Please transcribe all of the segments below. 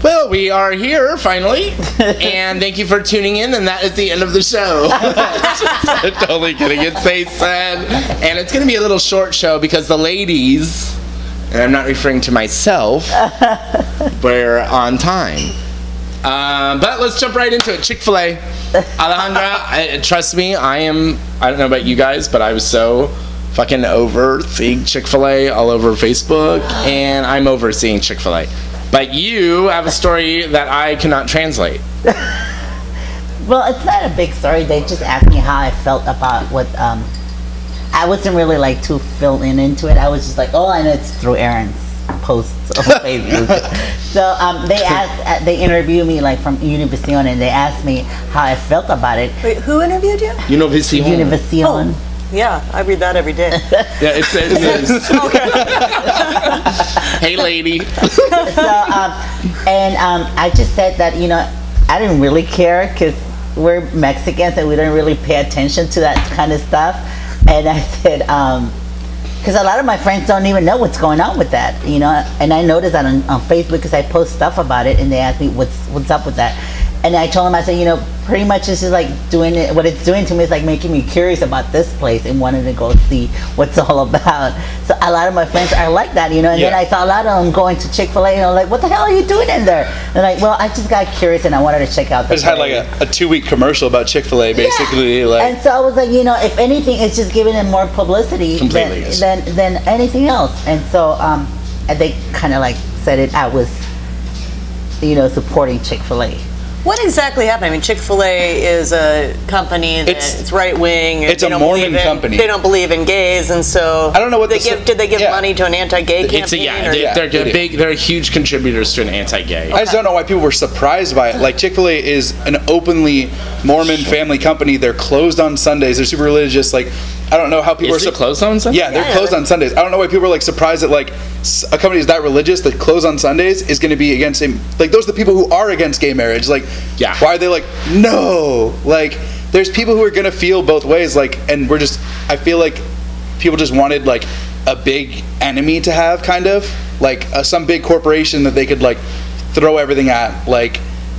Well, we are here finally, and thank you for tuning in, and that is the end of the show. Totally kidding. It's they said, and it's going to be a little short show because the ladies, and I'm not referring to myself, we're on time. But let's jump right into it. Chick-fil-A. Alejandra, trust me, I don't know about you guys, but I was so fucking over seeing Chick-fil-A all over Facebook, and I'm over seeing Chick-fil-A. But you have a story that I cannot translate. Well, it's not a big story. They just asked me how I felt about what, I wasn't really like too filled into it. I was just like, oh, I know it's through Aaron's posts on Facebook. So they interviewed me like from Univision, and they asked me how I felt about it. Wait, who interviewed you? Univision. Oh. Yeah, I read that every day. Yeah, it is. Hey, lady. So, I just said that, you know, I didn't really care because we're Mexicans and we don't really pay attention to that kind of stuff. And I said, because a lot of my friends don't even know what's going on with that, you know. And I noticed that on Facebook because I post stuff about it, and they asked me what's up with that. And I told them, I said, you know, pretty much this is like doing it. What it's doing to me is like making me curious about this place and wanting to go see what's all about. So a lot of my friends are like that, you know. And then I saw a lot of them going to Chick-fil-A, and I'm like, what the hell are you doing in there? And like, well, I just got curious and I wanted to check out. I just had like a 2-week commercial about Chick-fil-A, basically. Yeah. Like. And so I was like, you know, if anything, it's just giving it more publicity than anything else. And so and they kind of like said it. I was, you know, supporting Chick-fil-A. What exactly happened? I mean, Chick-fil-A is a company it's right-wing. It's a Mormon company. They don't believe in gays, and so I don't know what did they give money to an anti-gay campaign? They're huge contributors to an anti-gay. I just don't know why people were surprised by it. Like, Chick-fil-A is an openly Mormon family company. They're closed on Sundays. They're super religious. Like, I don't know how people are closed on Sundays. Yeah, they're closed on Sundays. I don't know why people are like surprised that like a company is that religious that close on Sundays is going to be against him. Like, those are the people who are against gay marriage. Like, why are they like, no? Like, there's people who are going to feel both ways. Like, and I feel like people just wanted like a big enemy to have, kind of like some big corporation that they could like throw everything at, like.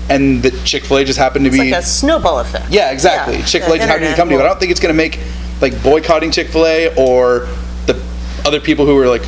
And the Chick-fil-A just happened to be like a snowball effect. Yeah, exactly. Chick-fil-A just happened to be a company, but I don't think it's going to make like boycotting Chick-fil-A or the other people who are like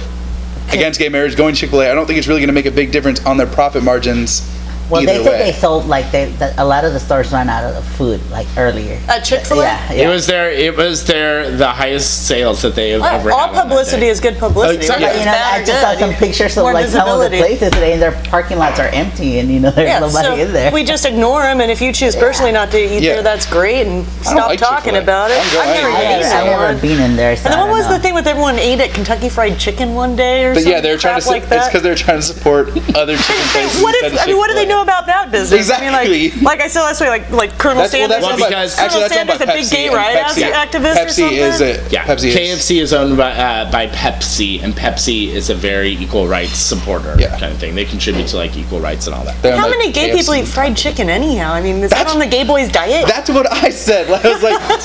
against gay marriage going to Chick-fil-A. I don't think it's really going to make a big difference on their profit margins. Well, they said they sold like a lot of the stores ran out of food like earlier. At Chick-fil-A? Yeah. It was the highest sales that they have ever had. All publicity is good publicity. Exactly. You know, I just saw some pictures of like some of the places today, and their parking lots are empty, and you know there's nobody in there. We just ignore them, and if you choose personally not to eat there, that's great, and stop talking about it. I've never been in there. So and then what was the thing with everyone ate at Kentucky Fried Chicken one day or something? Yeah, they're trying to. It's because they're trying to support other chicken places. What do they know about that business? Exactly. I mean, like I said last week, like Colonel Sanders. Colonel Sanders, a big gay rights activist or something. Pepsi is it? Yeah. KFC is owned by Pepsi, and Pepsi is a very equal rights supporter kind of thing. They contribute to like equal rights and all that. How many gay people eat fried chicken anyhow? I mean, is that on the gay boys' diet? That's what I said. I was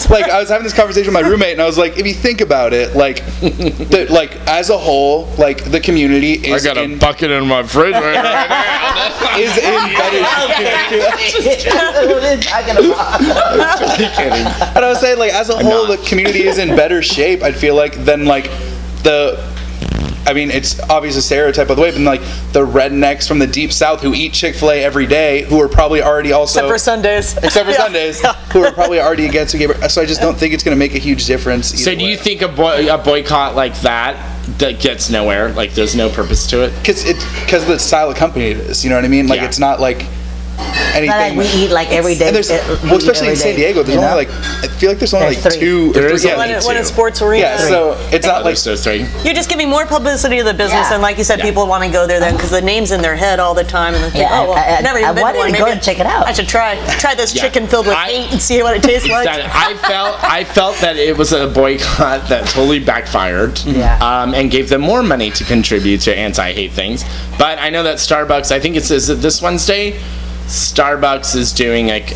like, I was having this conversation with my roommate, and I was like, if you think about it, like as a whole, like the community is. I got a bucket in my fridge right now. Is in better. And I was saying, like, as a whole, the community is in better shape, I feel like, than like I mean, it's obviously a stereotype by the way, but like the rednecks from the deep south who eat Chick-fil-A every day, who are probably already also except for Sundays, who are probably already against gay. So I just don't think it's going to make a huge difference. So do you think a boycott like that gets nowhere? Like, there's no purpose to it? Because of the style of company it is. You know what I mean? Like, it's not like anything. Not like we eat like every day. Well, especially in San Diego, there's only like, I feel like there's only like two. One in sports arena. Yeah, so it's not like you're just giving more publicity to the business, and like you said, people want to go there then because the name's in their head all the time, and they think, oh, well, never even been to one. I wanted to go and check it out. I should try this chicken filled with hate and see what it tastes like. I felt that it was a boycott that totally backfired, and gave them more money to contribute to anti-hate things. But I know that Starbucks, I think it's this Wednesday, Starbucks is doing like,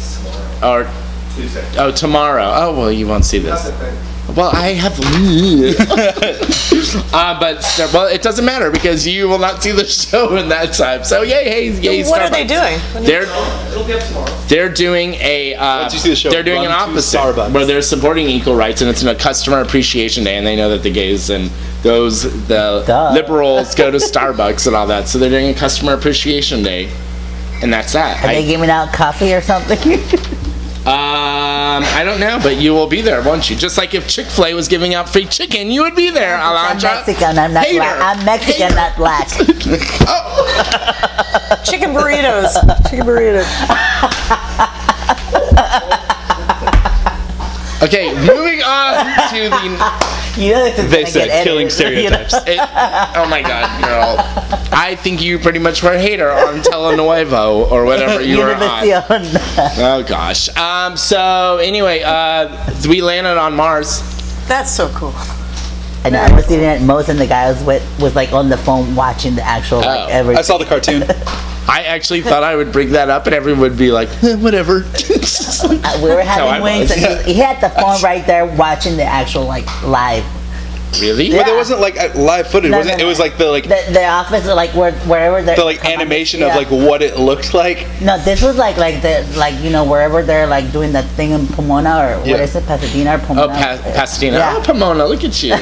or Tuesday. Oh, tomorrow. Oh, well, you won't see this. Well, I have. Well, it doesn't matter because you will not see the show in that time. So, yay! What are they doing? It'll be up tomorrow. They're doing a. Once you see the show, they're doing an opposite where they're supporting equal rights, and it's a customer appreciation day, and they know that the gays and the liberals go to Starbucks and all that, so they're doing a customer appreciation day, and that's that. Are they giving out coffee or something? I don't know, but you will be there, won't you? Just like if Chick-fil-A was giving out free chicken, you would be there, Alondra. I'm Mexican, I'm not black. I'm Mexican, not black. Chicken burritos. Chicken burritos. Okay, moving on to the... They said killing stereotypes. Oh my God, girl. I think you pretty much were a hater on Telenuevo or whatever you were on. Oh gosh. So anyway, we landed on Mars. That's so cool. And I was sitting at Mo's and the guy was like on the phone watching the actual everything. I saw the cartoon. I actually thought I would bring that up and everyone would be like, whatever. We were having wings and he had the phone right there watching the actual live. Really? Yeah. But there wasn't live footage, was it? It was like the office, wherever they're the animation of what it looked like. No, this was wherever they're doing that thing in Pomona or what is it, Pasadena or Pomona? Oh, Pasadena. Yeah. Oh, Pomona, look at you.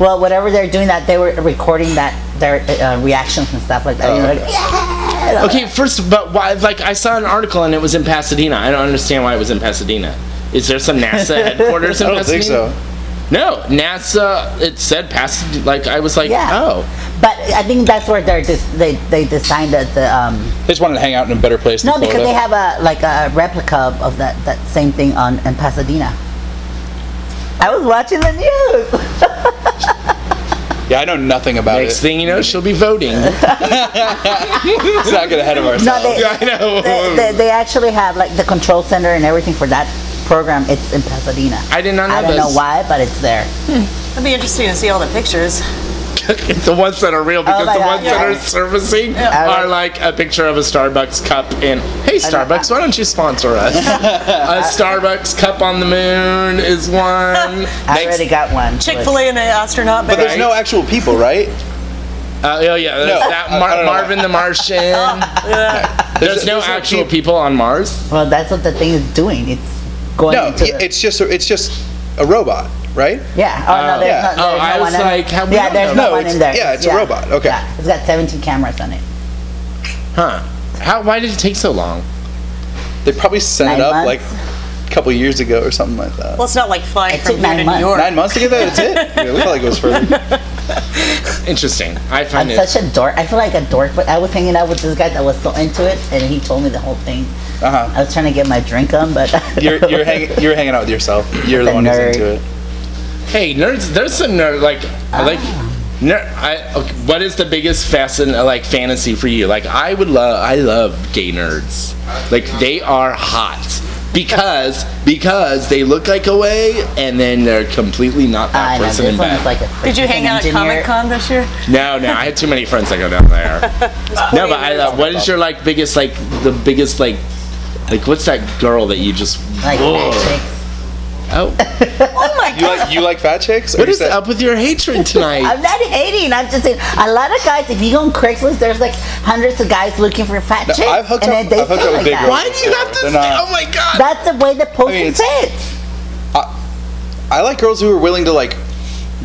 Well, whatever they're doing that, they were recording their reactions and stuff like that. Okay, first, but why? I saw an article and it was in Pasadena. I don't understand why it was in Pasadena. Is there some NASA headquarters in Pasadena? I don't think so. No, NASA. It said Pasadena. I was like, oh. But I think that's where they designed the. They just wanted to hang out in a better place. No, because they have a replica of that same thing in Pasadena. I was watching the news. Yeah, I know nothing about it. Next thing you know, she'll be voting. Let's not get ahead of ourselves. No, I know. They actually have the control center and everything for that program. It's in Pasadena. I did not know this. I don't know why, but it's there. It'd be interesting to see all the pictures. The ones that are real, because the ones that are surfacing are a picture of a Starbucks cup and, hey Starbucks, why don't you sponsor us? A Starbucks cup on the moon is one. I already got one. Chick-fil-A and an astronaut. But there's no actual people, right? Marvin the Martian. There's no actual people on Mars. Well, that's what the thing is doing. It's going into it's just a robot. Right? Yeah. Oh, no, there's no I was like, how yeah, there's no one in there. Yeah, it's a robot. Okay. Yeah, it's got 17 cameras on it. Huh. Why did it take so long? They probably sent it up a couple years ago or something like that. Well, it's not like flying from here to New York. 9 months to get that? That's it? Yeah, it looked like it was further. Interesting. I'm such a dork. I feel like a dork, but I was hanging out with this guy that was so into it, and he told me the whole thing. I was trying to get my drink on, but you're hanging out with yourself. You're the one who's into it. Hey, nerds! There's some nerd what is the biggest fantasy for you? I love gay nerds. They are hot because they look like a way and then they're completely not that person in bed. Did you hang out at Comic-Con this year? No, I had too many friends that go down there. No, but I love. What is your biggest what's that girl that you just Oh. Oh my God. You like fat chicks? What is up with your hatred tonight? I'm not hating. I'm just saying, a lot of guys, if you go on Craigslist, there's hundreds of guys looking for fat chicks. I've hooked up with big girls. Why do you have to say, oh my God? That's the way the posting fits. I like girls who are willing to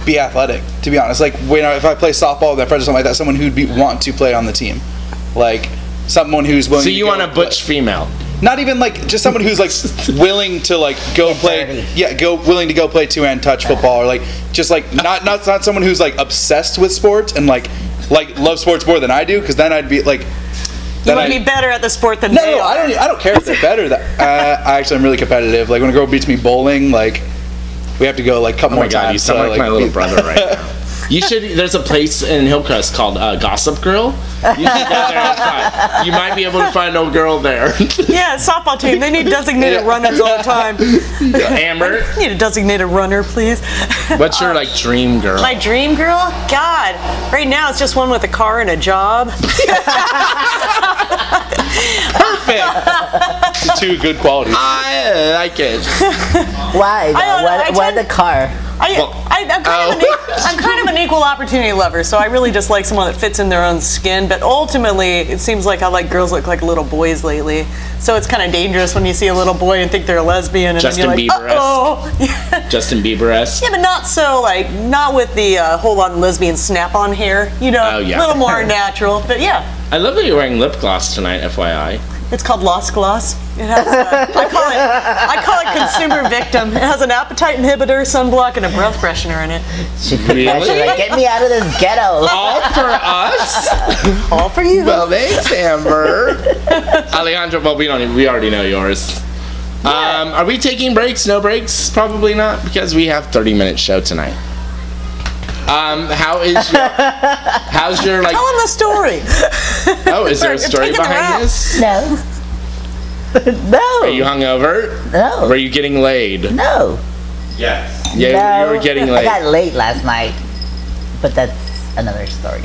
be athletic, to be honest. If I play softball with my friends or something like that, someone who'd want to play on the team. Someone who's willing to So you want a butch female? Not even just someone who's willing to go play. Yeah, willing to go play two-hand touch football, or not someone who's obsessed with sports and loves sports more than I do, because then I'd be like. You would be better at the sport than they are. I don't care if they're better. I'm really competitive. When a girl beats me bowling, we have to go a couple more times. Oh my God, you sound like my little brother right now. You should. There's a place in Hillcrest called Gossip Girl. You should go there and try. You might be able to find a girl there. Yeah, softball team. They need designated runners all the time. Amber, need a designated runner, please. What's your dream girl? My dream girl? God, right now it's just one with a car and a job. Perfect. two good qualities. I like it. Why? Why the car? I'm kind of an equal opportunity lover, so I really just like someone that fits in their own skin. But ultimately, it seems like I like girls look like little boys lately. So it's kind of dangerous when you see a little boy and think they're a lesbian, and Justin then you're like, Bieber-esque. Justin Bieber-esque. Yeah, but not so not with the whole on lesbian snap-on hair. You know, a little more natural. But yeah. I love that you're wearing lip gloss tonight, FYI. It's called Lost Gloss. It has, I call it consumer victim. It has an appetite inhibitor, sunblock, and a breath freshener in it. Really? Like, get me out of this ghetto. All for us? All for you. Well, thanks, Amber. Alejandro, well, we already know yours. Yeah. Are we taking breaks? No breaks? Probably not, because we have 30-minute show tonight. How's your like? Tell them the story. Oh, is there a story behind this? No. No. Are you hungover? No. Were you getting laid? No. Yes. Yeah, no. You were getting laid. I got laid last night, but that's another story.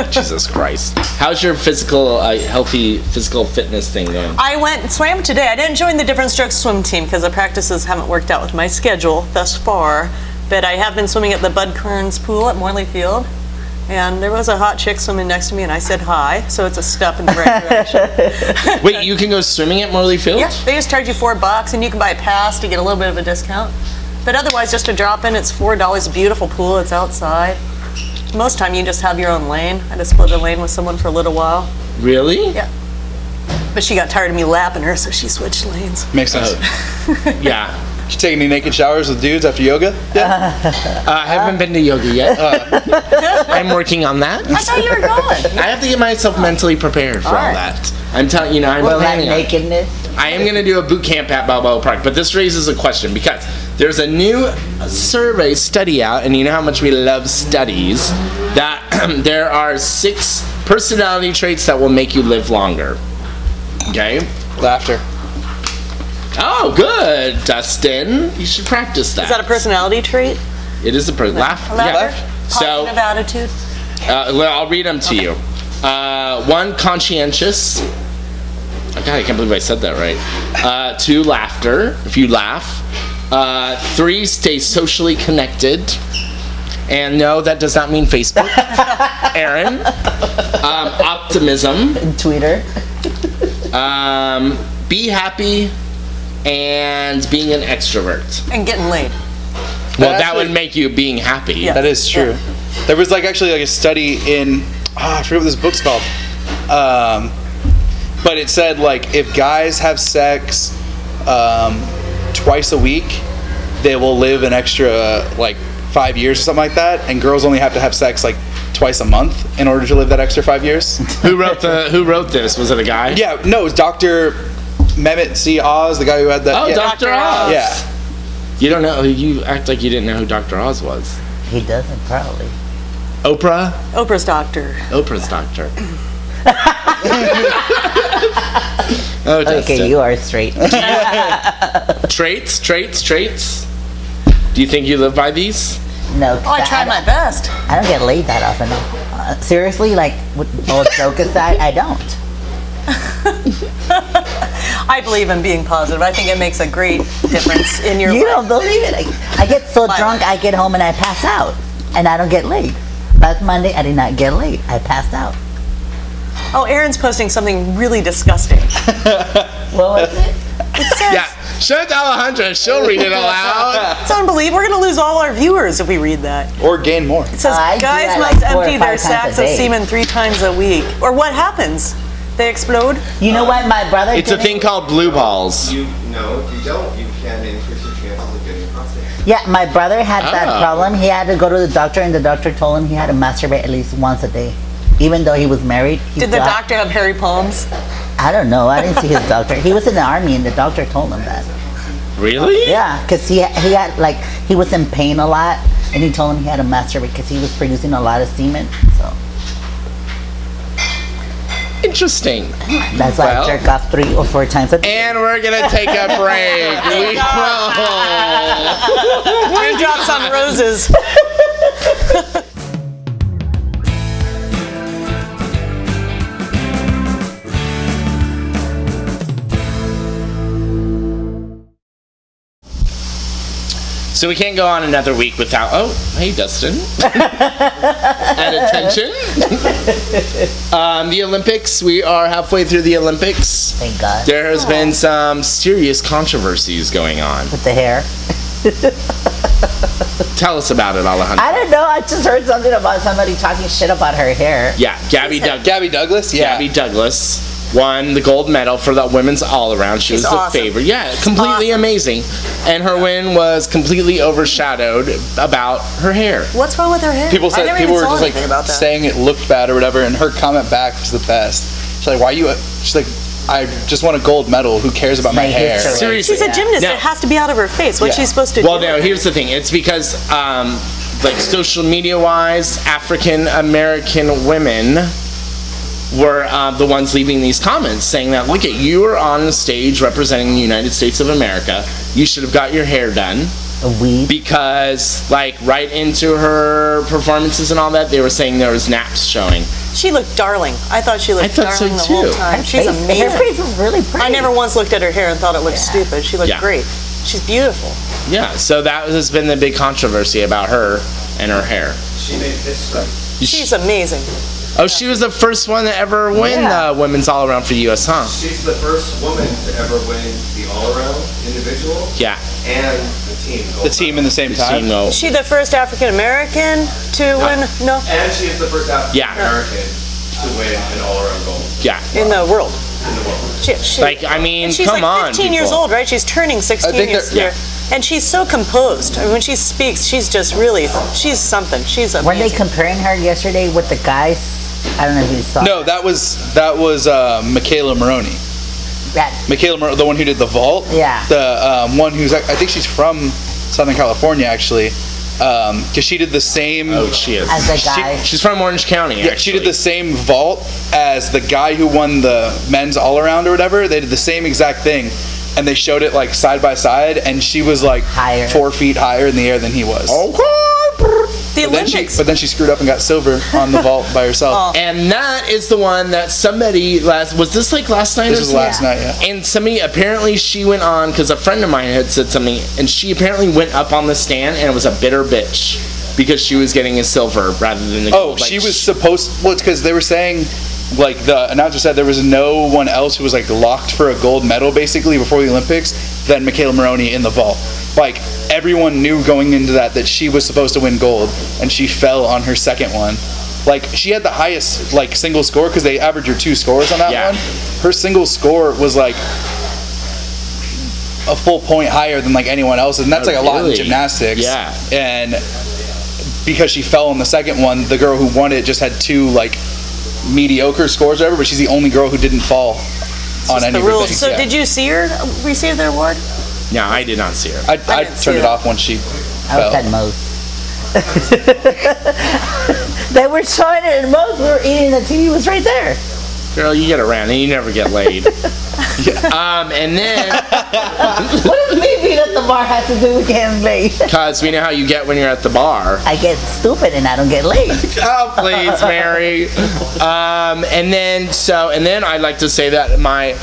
Jesus Christ. How's your healthy physical fitness thing going? I went and swam today. I didn't join the Different Strokes swim team because the practices haven't worked out with my schedule thus far. But I have been swimming at the Bud Kearns pool at Morley Field. And there was a hot chick swimming next to me, and I said hi, so it's a step in the right direction. Wait, you can go swimming at Morley Field? Yeah, they just charge you $4, and you can buy a pass to get a little bit of a discount. But otherwise, just a drop in, it's $4. A beautiful pool, it's outside. Most time, you just have your own lane. I just split a lane with someone for a little while. Really? Yeah. But she got tired of me lapping her, so she switched lanes. Makes sense. Yeah. You take any naked showers with dudes after yoga? Yeah. I haven't been to yoga yet. I'm working on that. I thought you were going. I have to get myself mentally prepared for all that. I'm telling you, I'm planning on nakedness. I am going to do a boot camp at Balboa Park, but this raises a question because there's a new survey study out, and you know how much we love studies, that there are 6 personality traits that will make you live longer. Okay? Laughter. Oh, good, Dustin. You should practice that. Is that a personality trait? It is a laugh. Yeah. So, positive attitude. I'll read them to you. 1, conscientious. Oh, God, I can't believe I said that right. 2, laughter, if you laugh. 3, stay socially connected. And no, that does not mean Facebook. Aaron. Optimism. Twitter. Be happy. And being an extrovert. And getting laid. Well, that would make you being happy. Yeah. That is true. Yeah. There was actually a study in, I forget what this book's called. But it said if guys have sex twice a week, they will live an extra 5 years or something like that, and girls only have to have sex twice a month in order to live that extra 5 years. Who wrote this? Was it a guy? Yeah, no, it was Dr. Mehmet C. Oz, the guy who had that. Oh, yeah. Dr. Oz. Yeah. You don't know. You act like you didn't know who Dr. Oz was. He doesn't, probably. Oprah? Oprah's doctor. Oprah's doctor. Oh, okay, you are straight. Traits. Do you think you live by these? No. Oh, I try my best. I don't get laid that often. Seriously, with all joke aside, I don't. I believe in being positive. I think it makes a great difference in your life. You don't believe it. I get so drunk, I get home and I pass out. And I don't get laid. Last Monday, I did not get laid. I passed out. Oh, Aaron's posting something really disgusting. What was it? It says... Yeah, show it to Alejandra. She'll read it aloud. It's unbelievable. We're going to lose all our viewers if we read that. Or gain more. It says, guys must empty their sacks of semen 3 times a week. Or what happens? They explode? You know what, my brother It's a thing called blue balls. If you don't, you can increase your chances of getting prostate. Yeah, my brother had that problem. He had to go to the doctor, and the doctor told him he had to masturbate at least once a day. Even though he was married. Did the doctor have hairy palms? I don't know. I didn't see his doctor. He was in the army, and the doctor told him that. Really? Yeah, because he had he was in pain a lot, and he told him he had to masturbate because he was producing a lot of semen. So. Interesting. That's why I jerk off 3 or 4 times a day. And we're gonna take a break. Raindrops on roses. So we can't go on another week without. Oh, hey, Dustin. And attention. The Olympics. We are halfway through the Olympics. Thank God. There has been some serious controversies going on. With the hair. Tell us about it, Alejandro. I don't know. I just heard something about somebody talking shit about her hair. Yeah, Gabby Douglas. Yeah. Gabby Douglas won the gold medal for the women's all-around. She was the favorite. Yeah, completely amazing. And her win was completely overshadowed about her hair. What's wrong with her hair? People were just like saying it looked bad or whatever, and her comment back was the best. She's like, "Why you?" She's like, "I just won a gold medal. Who cares about my hair?" Seriously, she's a gymnast. Now, it has to be out of her face. What's she supposed to do? Well, no. Here's the thing. It's because, like, social media-wise, African American women were the ones leaving these comments saying that, look, you were on the stage representing the United States of America. You should have got your hair done. A weed? Because, like, right into her performances and all that, they were saying there was naps showing. She looked darling. I thought she looked darling the whole time. She's amazing. Her face was really pretty. I never once looked at her hair and thought it looked stupid. She looked great. She's beautiful. Yeah, so that has been the big controversy about her and her hair. She made history. She's amazing. Oh, she was the first one to ever win women's all-around for the U.S., huh? She's the first woman to ever win the all-around individual. Yeah. And the team. The team in the same time. Is she the first African American to win? No. And she is the first African American to win an all-around gold. Yeah. In the world. In the world. Like, I mean, she's come like on, 15 years old, right? She's turning 16 years old. And she's so composed. I mean, when she speaks, she's just really, she's something. She's amazing. Were they comparing her yesterday with the guys? I don't know if you saw. No, that was Michaela Maroney. Michaela, the one who did the vault. Yeah. The one who's, I think she's from Southern California, actually. Because she did the same. Oh, she is. As the guy. She's from Orange County. Yeah, she did the same vault as the guy who won the men's all around or whatever. They did the same exact thing, and they showed it like side by side, and she was like 4 feet higher in the air than he was. The Olympics. But then she screwed up and got silver on the vault by herself. And that is the one that somebody was this like last night? This was last night, yeah. And somebody apparently she went on because a friend of mine had said something, and she apparently went up on the stand and it was a bitter bitch because she was getting a silver rather than the gold. Oh, she was supposed. Well, it's because they were saying. Like the announcer said, there was no one else who was like locked for a gold medal basically before the Olympics than Michaela Maroney in the vault. Like everyone knew going into that she was supposed to win gold, and she fell on her second one. Like she had the highest like single score because they averaged her 2 scores on that one. Her single score was like a full point higher than like anyone else's, and that's like a lot in gymnastics. Yeah. And because she fell on the second one, the girl who won it just had 2 like mediocre scores or whatever, but she's the only girl who didn't fall on any of her things. So did you see her receive the award? No, I did not see her. I turned it off once she fell. I was at Moe's. They were showing it at Moe's. We were eating, the TV was right there. Girl, you get around and you never get laid. And then what does me being at the bar have to do with getting laid? Because we know how you get when you're at the bar. I get stupid and I don't get laid. Oh, please, Mary. And then I'd like to say that my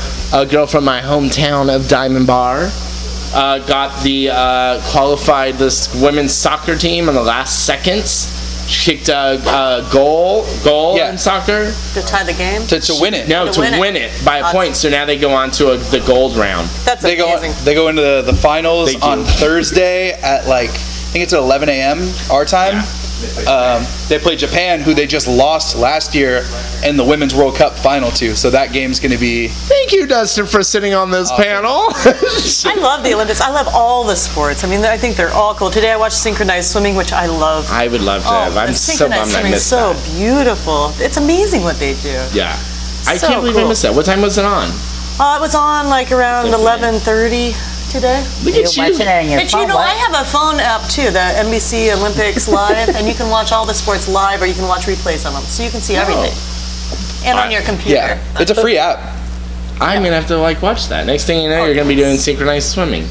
girl from my hometown of Diamond Bar got the qualified this women's soccer team in the last seconds. She kicked a goal in soccer. To tie the game? To win it. No, to win it by a point. So now they go on to the gold round. That's amazing. They go into the finals on Thursday at like, I think it's at 11 a.m. our time. Yeah. They play Japan, who they just lost last year in the Women's World Cup final to. So that game's going to be... Thank you, Dustin, for sitting on this panel. I love the Olympics. I love all the sports. I mean, I think they're all cool. Today I watched synchronized swimming, which I love. I would love to have. I'm so bummed I missed that. Synchronized swimming is so beautiful. It's amazing what they do. Yeah. I can't believe I missed that. What time was it on? It was on like around 11:30 today. Look at you. But you know, I have a phone app too, the NBC Olympics Live, and you can watch all the sports live, or you can watch replays of them, so you can see everything. And on your computer. Yeah, it's a free app. I'm gonna have to watch that. Next thing you know, you're gonna be doing synchronized swimming.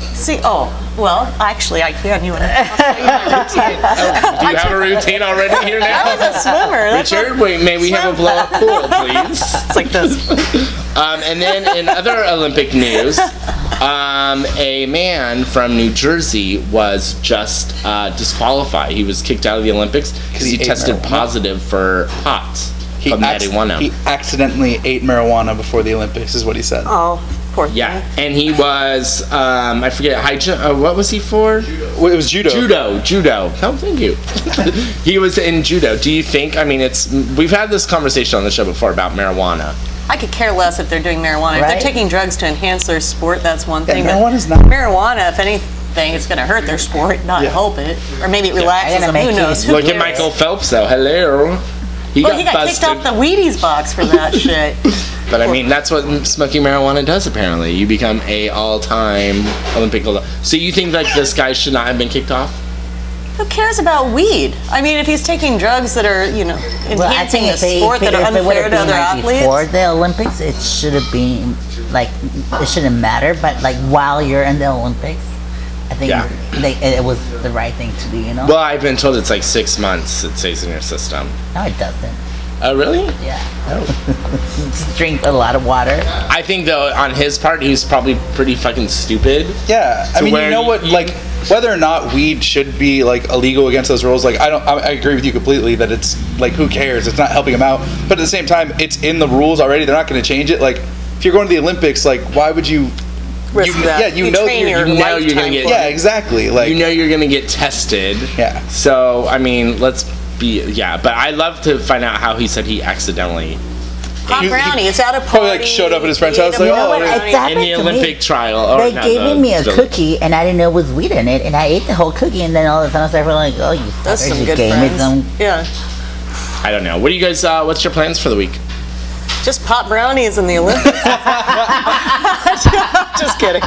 Well, actually, I can. I'll show you my routine. Do you have a routine already here now? I was a swimmer. Richard, wait, may we have a blow-up pool, please? It's like this. And then in other Olympic news, A man from New Jersey was just disqualified. He was kicked out of the Olympics because he tested positive for pot. He accidentally ate marijuana before the Olympics, is what he said. Oh, poor thing. Yeah, and he was, I forget, what was he for? Judo. Well, it was judo. Judo. Oh, thank you. He was in judo. Do you think, we've had this conversation on the show before about marijuana. I could care less if they're doing marijuana. If they're taking drugs to enhance their sport, that's one thing. Marijuana's not. Marijuana, if anything, it's going to hurt their sport, not help it. Or maybe it relaxes them. Who knows? Look at Michael Phelps, though. Hello. He got kicked off the Wheaties box for that shit. But that's what smoking marijuana does, apparently. You become a all-time Olympic gold. So you think this guy should not have been kicked off? Who cares about weed? If he's taking drugs that are, enhancing a sport that are unfair to other athletes. Before the Olympics, it should have been, it shouldn't matter, but, while you're in the Olympics, I think it was the right thing to do, Well, I've been told it's 6 months it stays in your system. No, it doesn't. Oh, really? Yeah. Just drink a lot of water. I think, though, on his part, he was probably pretty fucking stupid. Yeah. You know what, whether or not weed should be, illegal against those rules, I agree with you completely that it's, who cares? It's not helping him out. But at the same time, it's in the rules already. They're not going to change it. If you're going to the Olympics, why would you... Risk that. You know you're going to get... Yeah, exactly. You know you're going to get tested. Yeah. So, let's be... Yeah, but I'd love to find out how he said he accidentally... Hot brownie. It's out of party. Probably showed up at his friend's house in the Olympic trial. They gave me a cookie and I didn't know it was weed in it, and I ate the whole cookie, and then all of a sudden I started oh, you That's fuckers, some you good gave friends. me some. Yeah. I don't know. What do you guys? What's your plans for the week? Just pot brownies in the Olympics. Just kidding.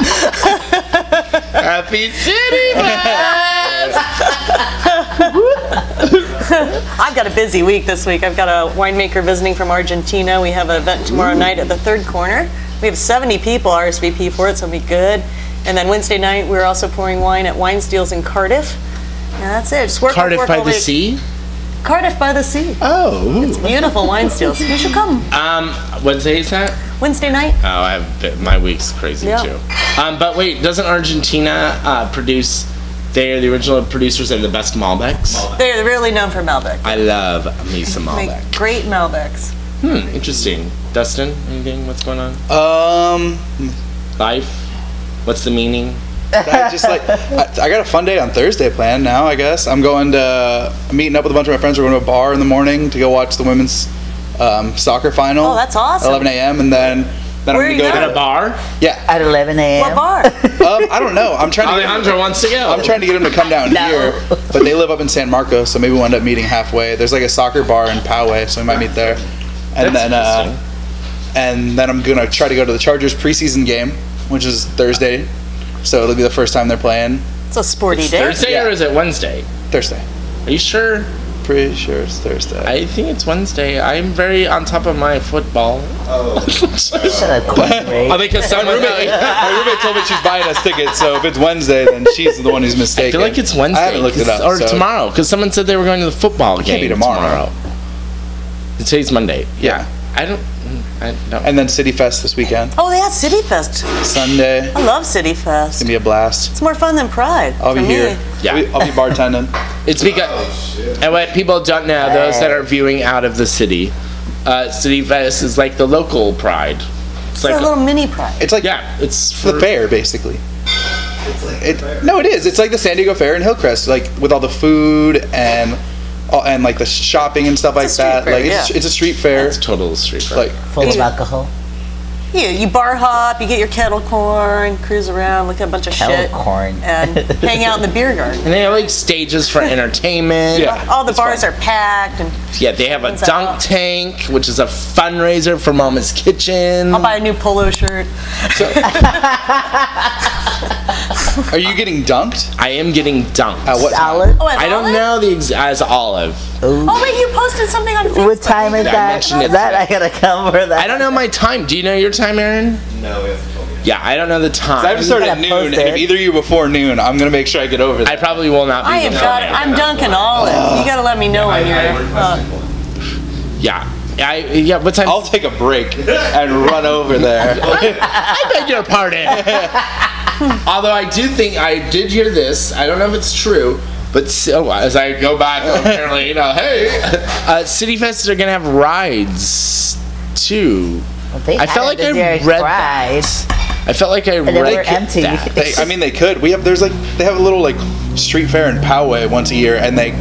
Happy CityFest! I've got a busy week this week. I've got a winemaker visiting from Argentina. We have an event tomorrow night at the Third Corner. We have 70 people RSVP for it, so it'll be good. And then Wednesday night, we're also pouring wine at Wine Steals in Cardiff. And that's it. Just work Cardiff by the sea? Cardiff by the sea. Oh. It's beautiful wine steals. You should come. What day is that? Wednesday night. Oh, my week's crazy too. But wait, doesn't Argentina produce? They are the original producers of the best Malbecs. They're really known for Malbec. I love me some Malbec. Make great Malbecs. Interesting. Dustin, anything? What's going on? Life. What's the meaning? I got a fun day on Thursday planned now, I guess. I'm meeting up with a bunch of my friends. We're going to a bar in the morning to go watch the women's soccer final. Oh, that's awesome. At 11 a.m. and then I'm going to go to a bar? Yeah. At 11 a.m. What bar? I don't know. Alejandro wants to go. I'm trying to get him to come down here, but they live up in San Marcos, so maybe we'll end up meeting halfway. There's a soccer bar in Poway, so we might meet there. And then I'm going to try to go to the Chargers preseason game, which is Thursday. So it'll be the first time they're playing. It's a sporty day. Thursday or is it Wednesday? Thursday. Are you sure? Pretty sure it's Thursday. I think it's Wednesday. I'm very on top of my football. Oh. Shut up, I think my roommate told me she's buying us tickets, so if it's Wednesday, then she's the one who's mistaken. I feel like it's Wednesday. I haven't looked it up. Or tomorrow, because someone said they were going to the football game. Can't be tomorrow. Today's Monday. Yeah. I don't. And then CityFest this weekend. Oh, yeah, CityFest. Sunday. I love CityFest. It's going to be a blast. It's more fun than Pride. I'll be here. Yeah. I'll be bartending. It's because, and what people don't know, those that are viewing out of the city, CityFest is like the local Pride. It's like a little mini Pride. It's like it's the fair, basically. No, it is. It's like the San Diego Fair in Hillcrest, with all the food and the shopping and stuff like that. Fair, it's a street fair. It's total street fair. Full of alcohol. Yeah, you bar hop, you get your kettle corn, cruise around, look at a bunch of shit, and hang out in the beer garden. And they have stages for entertainment. All the bars are packed. And they have a dunk tank, which is a fundraiser for Mama's Kitchen. I'll buy a new polo shirt. Are you getting dunked? I am getting dunked. What Olive? Oh, I don't know as Olive. Oh wait, you posted something on Facebook. What time is that? I gotta come for that. I don't know my time. Do you know your time, Aaron? No, he hasn't told me. Yeah, I don't know the time. I have to start at noon, and if either of you before noon, I'm gonna make sure I get over there. I probably will not be. I'm dunking Olive. You gotta let me know when you're. Yeah, Yeah, what time? I'll take a break and run over there. I beg your pardon. Although I did hear this. I don't know if it's true, but as I go back, apparently, hey, CityFest are gonna have rides too. Well, I felt like I read that. I felt like I read empty. that. They could. They have a little like street fair in Poway once a year, and they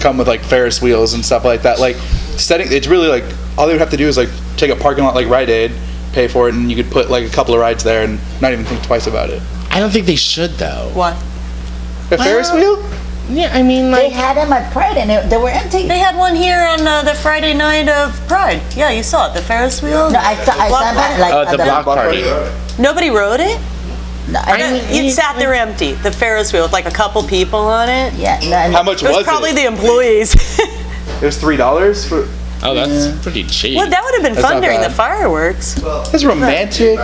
come with like Ferris wheels and stuff like that. Like it's really like all they would have to do is like take a parking lot like Rite Aid, pay for it, and you could put like a couple of rides there and not even think twice about it. I don't think they should though. What? A Ferris wheel? Yeah, I mean, like... They had them at Pride, and they were empty. They had one here on the Friday night of Pride. Yeah, you saw it, the Ferris wheel. No, I saw the block party. Nobody rode it? No, it sat there empty, the Ferris wheel, with like a couple people on it. Yeah, How much was it? Probably the employees. It was $3 for... Oh, that's pretty cheap. Well, that would have been fun during the fireworks. That's romantic.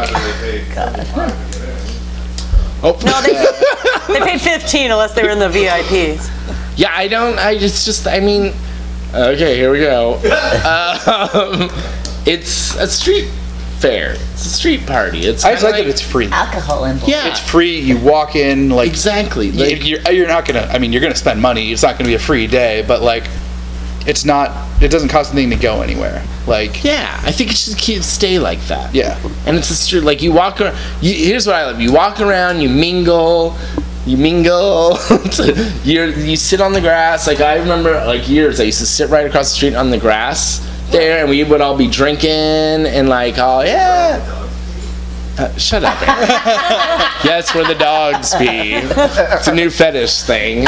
Oh. No, they paid $15 unless they were in the VIPs. Yeah, I mean, okay, here we go. It's a street fair. It's a street party. I just like that it's free. Alcohol involved. Yeah. It's free. You walk in like exactly. You're not gonna. I mean, you're gonna spend money. It's not gonna be a free day, but like, it's not. It doesn't cost anything to go anywhere. Like. Yeah, I think it should stay like that. Yeah. And it's a street. Like you walk around. Here's what I love. You walk around. You mingle. You sit on the grass. Like I remember, like years, I used to sit right across the street on the grass there, and we would all be drinking and like, oh yeah. Shut up, Aaron. Yes, where the dogs be. It's a new fetish thing.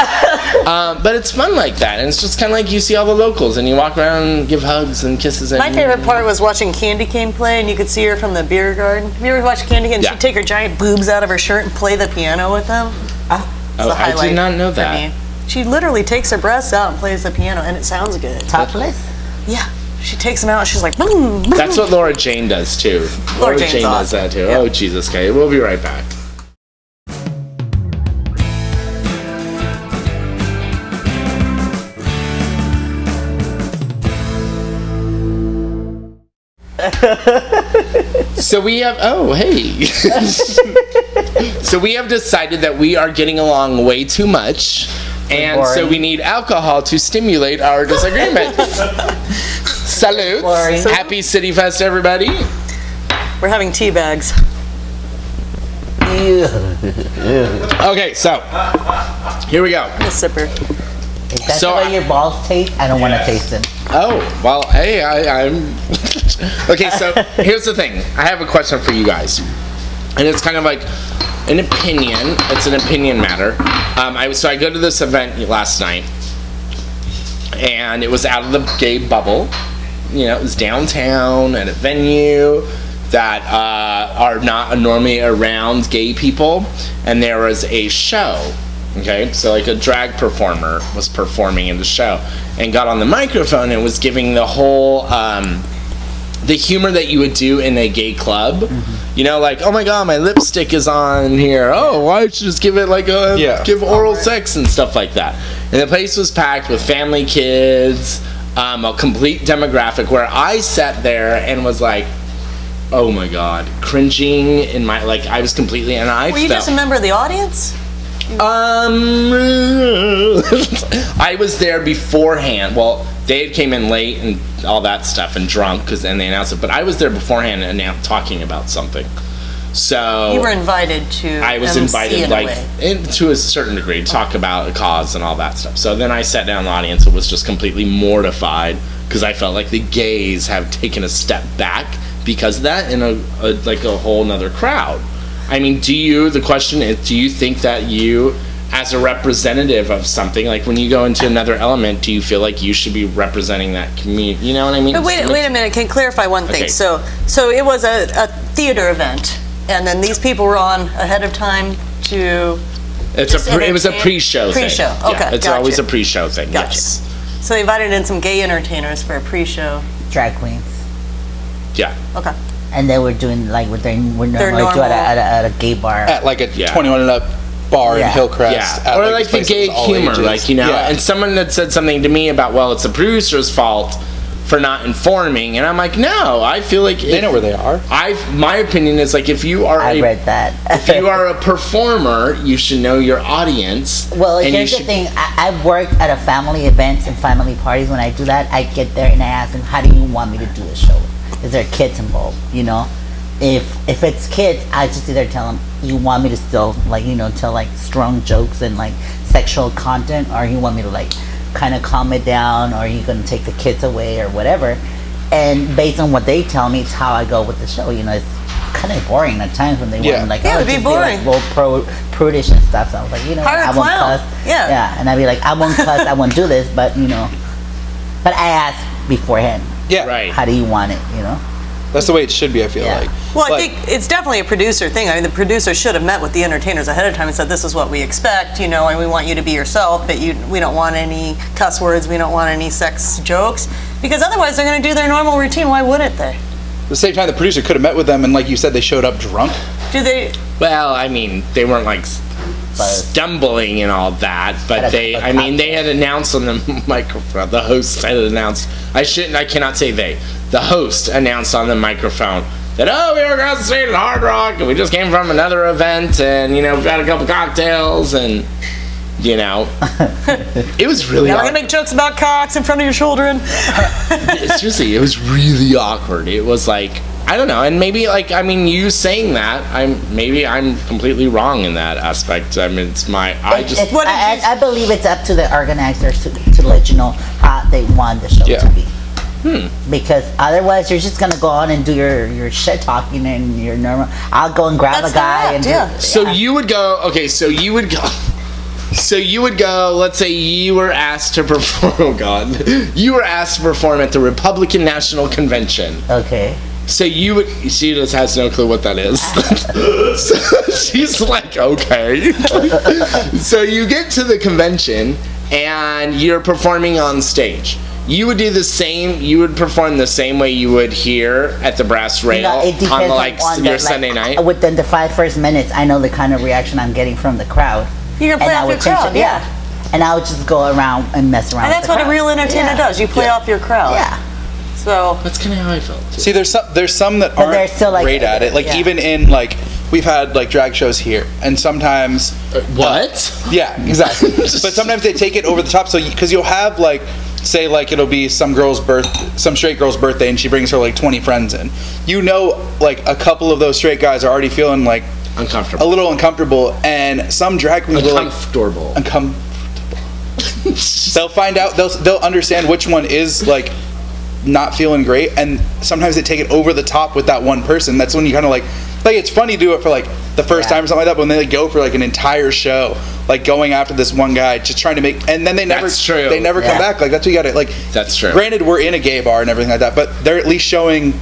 But it's fun like that, and it's just kind of like you see all the locals, and you walk around and give hugs and kisses. My favorite part was watching Candy Cane play, and you could see her from the beer garden. Have you ever watched Candy Cane? Yeah. She'd take her giant boobs out of her shirt and play the piano with them. I did not know that. She literally takes her breasts out and plays the piano, and it sounds good. Topless? Yeah. She takes them out and she's like, boom, boom. That's what Laura Jane does too. Laura Jane does that too. Yeah. Oh, Jesus, okay. We'll be right back. So we have, so we have decided that we are getting along way too much, and so we need alcohol to stimulate our disagreement. Salute. Happy CityFest, everybody. We're having tea bags. Okay, so here we go. A sipper. If that's the way your balls taste, I don't want to taste them. Oh, well, hey, I'm... Okay, so here's the thing. I have a question for you guys. And it's kind of like an opinion. It's an opinion matter. So I go to this event last night. And it was out of the gay bubble. You know, it was downtown at a venue that are not normally around gay people. And there was a show. Okay, so like a drag performer was performing in the show and got on the microphone and was giving the whole the humor that you would do in a gay club. Mm-hmm. You know, like, oh my god, my lipstick is on here. Oh, why don't you just give it like give oral sex and stuff like that. And the place was packed with family, kids, a complete demographic where I sat there and was like, oh my god, cringing in my, like, I was completely, and I Were you just a member of the audience? I was there beforehand. Well, they had came in late and all that stuff and drunk and they announced it. But I was there beforehand and talking about something. So you were invited to. I was invited, like, to a certain degree, to talk about a cause and all that stuff. So then I sat down in the audience and was just completely mortified because I felt like the gays have taken a step back because of that in a whole nother crowd. I mean, the question is, do you think that you, as a representative of something, like when you go into another element, do you feel like you should be representing that community? You know what I mean? But wait a minute, can you clarify one thing? Okay. So it was a theater event, and then these people were on ahead of time to... It was a pre-show thing. Pre-show, okay, yeah, it's always a pre-show thing, gotcha. Yes. So they invited in some gay entertainers for a pre-show. Drag queens. Yeah. Okay. And they were doing like what they would normally do at a gay bar. At like a 21 and up bar in Hillcrest. Yeah. Or like the gay humor, like, you know. Yeah. And someone that said something to me about, well, it's the producer's fault for not informing, and I'm like, no, I feel like they know where they are. My opinion is like, if you are read that. if you are a performer, you should know your audience. Well, here's the thing. I've worked at a family events and family parties. When I do that, I get there and I ask them, how do you want me to do the show? Is there kids involved? You know, if it's kids, I just either tell them, you want me to still like, you know, tell like strong jokes and like sexual content, or you want me to like kind of calm it down, or are you going to take the kids away or whatever. And based on what they tell me, it's how I go with the show. You know, it's kind of boring at times when they want like, it'd be boring, like, prudish and stuff. So I was like, you know, I won't cuss. And I'd be like, I won't cuss, I won't do this, but you know, but I asked beforehand. How do you want it, you know? That's the way it should be, I feel like. Well, I think it's definitely a producer thing. I mean, the producer should have met with the entertainers ahead of time and said, this is what we expect, you know, and we want you to be yourself, but we don't want any cuss words, we don't want any sex jokes, because otherwise they're going to do their normal routine. Why wouldn't they? At the same time, the producer could have met with them, and like you said, they showed up drunk. Do they? Well, I mean, they weren't like stumbling and all that, but they had announced on the microphone, the host had announced, I cannot say they, the host announced on the microphone that, oh, we were across the street at Hard Rock, and we just came from another event, and, you know, we've got a couple cocktails, and, you know, it was really awkward. Now we're going to make jokes about cocks in front of your children. Seriously, it was really awkward. It was like, I don't know, and maybe, like, I mean, you saying that, I'm completely wrong in that aspect. I mean, it's my, I believe it's up to the organizers to let you know how they want the show to be. Because otherwise you're just gonna go on and do your shit talking and your normal. I'll go and grab a guy and So you would go. Okay, so you would go. So you would go. Let's say you were asked to perform. Oh God, you were asked to perform at the Republican National Convention. Okay. So you would. She just has no clue what that is. So she's like, okay. So you get to the convention and you're performing on stage. You would do the same. You would perform the same way you would here at the Brass Rail on your Sunday night. Within the first 5 minutes, I know the kind of reaction I'm getting from the crowd. You're gonna play off your crowd, and I would just go around and mess around. And that's what a real entertainer does. You play off your crowd. Yeah. So that's kind of how I felt too. See, there's some that aren't still, like, great at it. Like even in like we've had like drag shows here, and sometimes what? Yeah, exactly. But sometimes they take it over the top. So because you'll have like, say like it'll be some straight girl's birthday, and she brings her like 20 friends in. You know, like a couple of those straight guys are already feeling like uncomfortable, a little uncomfortable, and some drag queens will like uncomfortable. They'll find out. They'll understand which one is like not feeling great, and sometimes they take it over the top with that one person. That's when you kind of like it's funny to do it for like the first time or something like that, but when they like go for like an entire show, like going after this one guy, just trying to make, and then they never come back. Like that's what you gotta like. That's true. Granted, we're in a gay bar and everything like that, but they're at least showing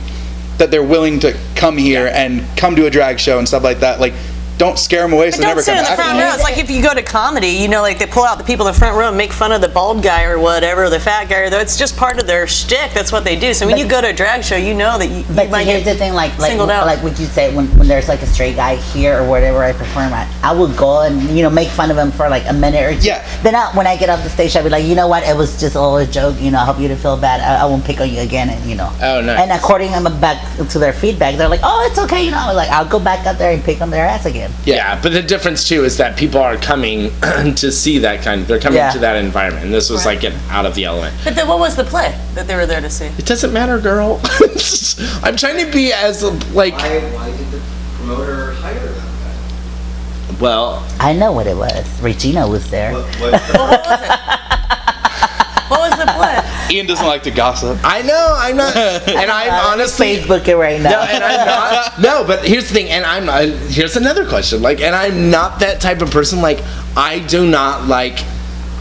that they're willing to come here and come to a drag show and stuff like that. Like, don't scare them away so they never come back. Don't sit in the front row. It's like if you go to comedy, you know, like they pull out the people in the front row and make fun of the bald guy or whatever, or the fat guy, or it's just part of their shtick. That's what they do. So when you go to a drag show, you know that you might get the thing, singled out. Like what you say, when there's like a straight guy here or whatever I perform at, I would go and, you know, make fun of him for like a minute or two. Yeah. Then when I get off the stage, I'd be like, you know what, it was just all a joke. You know, I hope you didn't feel bad. I won't pick on you again. And you know. Oh, nice. And according back to their feedback, they're like, oh, it's okay. You know, like I'll go back out there and pick on their ass again. Yeah, but the difference too is that people are coming to see that they're coming to that environment, and this was like getting out of the element. But then what was the play that they were there to see? It doesn't matter, girl. I'm trying to be as like. Why did the promoter hire that guy? Well, I know what it was. Regina was there. What was it? What was the play? Ian doesn't like to gossip. I know, I'm not, and I'm honestly Facebooking right now. No, and I'm not. No, but here's the thing, and here's another question. Like, and I'm not that type of person. Like, I do not like.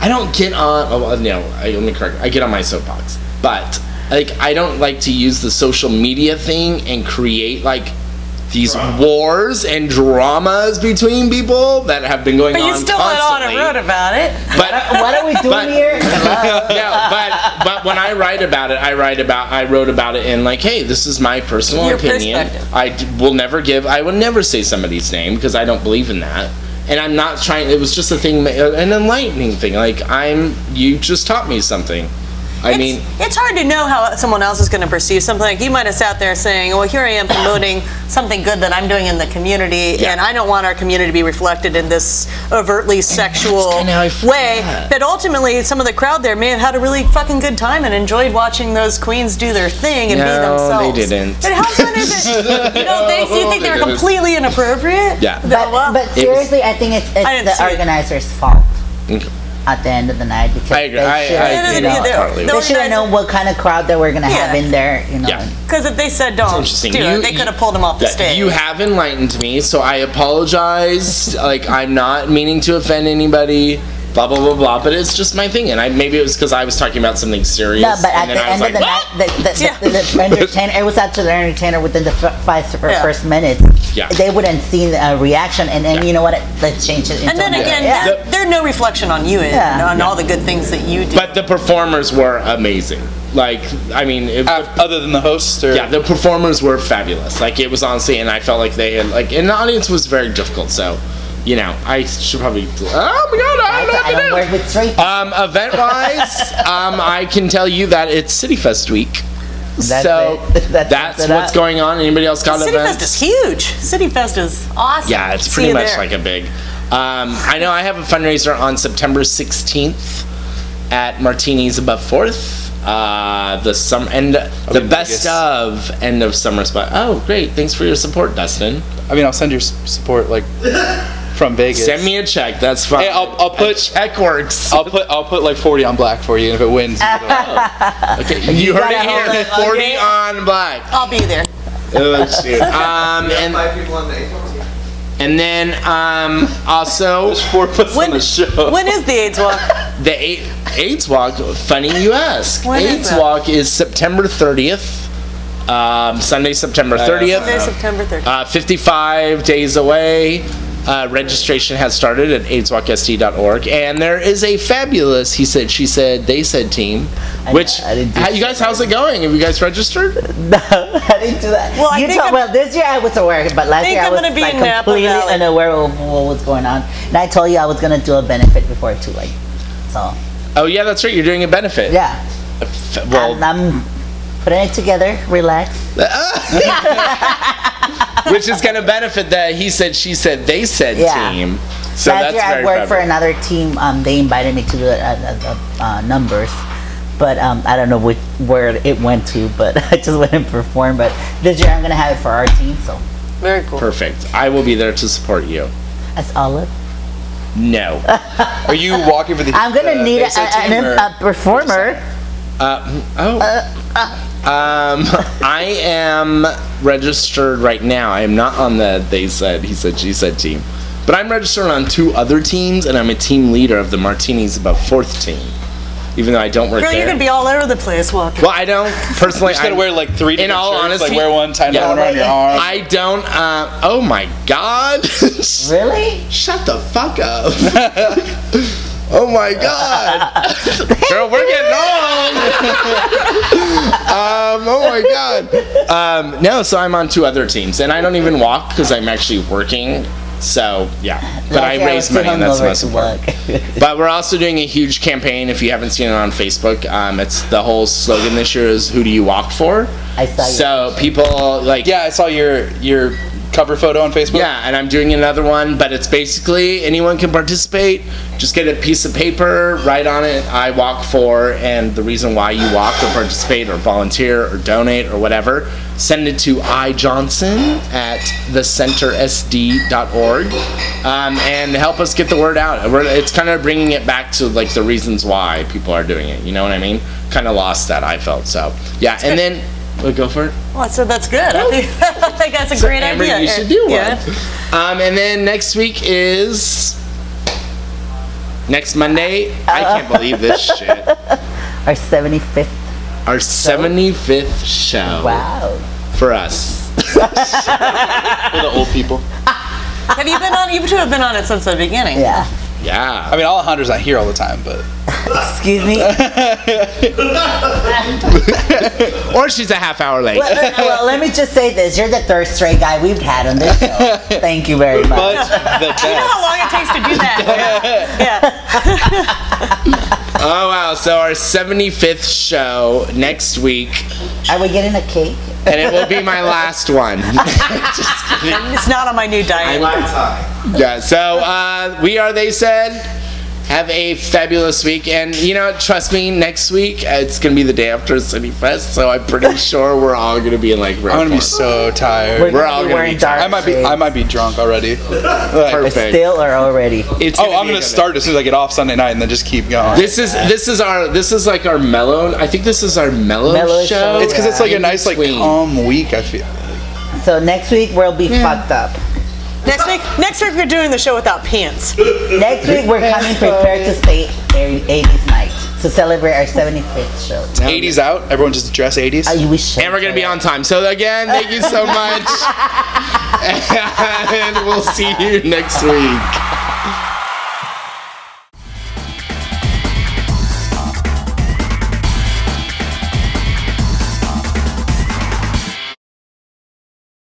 I don't get on. Oh, no, let me correct. I get on my soapbox, but like, I don't like to use the social media thing and create like these wars and dramas between people that have been going on constantly. But you still went on and wrote about it. But what are we doing here? No, but when I write about it, I wrote about it in like, hey, this is my personal opinion. I will never say somebody's name because I don't believe in that. And I'm not trying. It was just a thing, an enlightening thing. Like you just taught me something. I mean, it's hard to know how someone else is going to perceive something. Like you might have sat there saying, well, here I am promoting something good that I'm doing in the community, and I don't want our community to be reflected in this overtly sexual way. But ultimately, some of the crowd there may have had a really fucking good time and enjoyed watching those queens do their thing and be themselves. No, they didn't. But how fun is it? You don't think, you think they were completely inappropriate? Yeah. But seriously, I think it's the organizer's fault. At the end of the night, because I agree. They should have known what kind of crowd that we're gonna have in there. You know, because if they said don't do it, they could have pulled them off the stage. You have enlightened me, so I apologize. Like I'm not meaning to offend anybody. Blah blah blah blah, but it's just my thing, and maybe it was because I was talking about something serious. No, but at the end of the night, the entertainer, it was up to the entertainer within the first minutes. Yeah, they wouldn't see a reaction, and then you know what? Let's change it. And then again, there's no reflection on you on all the good things that you do. But the performers were amazing. Like, I mean, other than the host, or? Yeah, the performers were fabulous. Like, it was honestly, and I felt like they had and the audience was very difficult. So. You know, I should probably. Oh my God, I don't know what to do. Event-wise, I can tell you that it's CityFest week. That's what's going on. Anybody else got events? CityFest is huge. CityFest is awesome. Yeah, it's pretty much like a big. I know I have a fundraiser on September 16th at Martini's above 4th. The best of end of summer spot. Oh, great! Thanks for your support, Dustin. I mean, I'll send your support like. From Vegas. Send me a check. That's fine. Hey, I'll put check works. I'll put like 40 on black for you, and if it wins, okay. You heard it here. 40 on black. I'll be there. Oh shoot. And 5 people on the AIDS. And then also there's 4 of us on the show. When is the AIDS walk? The AIDS walk. Funny you ask. AIDS walk is September 30th. Sunday, September 30th. Sunday, September 30th. 55 days away. Registration has started at aidswalksd.org, and there is a fabulous he said, she said, they said team. Which you guys, how's it going? Have you guys registered? No, I didn't do that. Well, this year I was aware, but last year I was like completely unaware of what was going on. And I told you I was gonna do a benefit before too late. So. Oh yeah, that's right. You're doing a benefit. Yeah. Well, I'm putting it together. Relax. Which is going to benefit the he said, she said, they said team. So last year I worked for another team. They invited me to do numbers, but I don't know where it went to. But I just went and performed. But this year I'm going to have it for our team. So very cool. Perfect. I will be there to support you. As Olive. No. Are you walking for the? I'm going to need a performer. I am registered right now. I am not on the they said, he said, she said team. But I'm registered on 2 other teams, and I'm a team leader of the Martinis Above 4th team. Even though I don't work there. You're going to be all over the place walking. Well, I don't personally. You just got to wear like 3 different shirts. Honesty, like wear one, tie one around your arm. I don't, oh my God. Really? Shut the fuck up. Oh my God. Girl, we're getting on. Oh my God. No, so I'm on 2 other teams, and I don't even walk because I'm actually working. So yeah, but I raise money, and that's the most important. But we're also doing a huge campaign. If you haven't seen it on Facebook, it's the whole slogan this year is "Who do you walk for?" I saw. So people like. Yeah, I saw your cover photo on Facebook. Yeah, and I'm doing another one, but it's basically anyone can participate. Just get a piece of paper, write on it, I walk for, and the reason why you walk or participate or volunteer or donate or whatever. Send it to ijohnson@thecentersd.org and help us get the word out. It's kind of bringing it back to like the reasons why people are doing it. You know what I mean? Kind of lost that, I felt. So yeah, and then we'll go for it. Well, so that's good. I think that's a great Amber, idea. You should do one. And then next week is next Monday. I can't believe this shit. Our 75th. Our 75th show. Wow. For us. For the old people. Have you been on? You two have been on it since the beginning. Yeah. Yeah. I mean, Alejandra's not here all the time, but. Excuse me. Or she's a half hour late. Well, let me just say this: you're the 3rd straight guy we've had on this show. Thank you very much. But the best. You know how long it takes to do that? Yeah. Oh wow! So our 75th show next week, Are we getting a cake? and it will be my last one. It's not on my new diet. Yeah. So we are. They said. Have a fabulous week, and you know, trust me, next week it's gonna be the day after CityFest, so I'm pretty sure we're all gonna be in like. I'm gonna be so tired. We're all gonna be tired. I might be drunk already. Perfect. Still or already? I'm gonna start as soon as I get off Sunday night, and then just keep going. This is like our mellow. I think this is our mellow show. It's because it's like a nice like calm week. I feel. So next week we'll be fucked up. Next week we're doing the show without pants. Next week we're coming prepared to stay 80s night to celebrate our 75th show. 80s out. Everyone just dress 80s. And we're gonna be on time. So again, thank you so much, and we'll see you next week.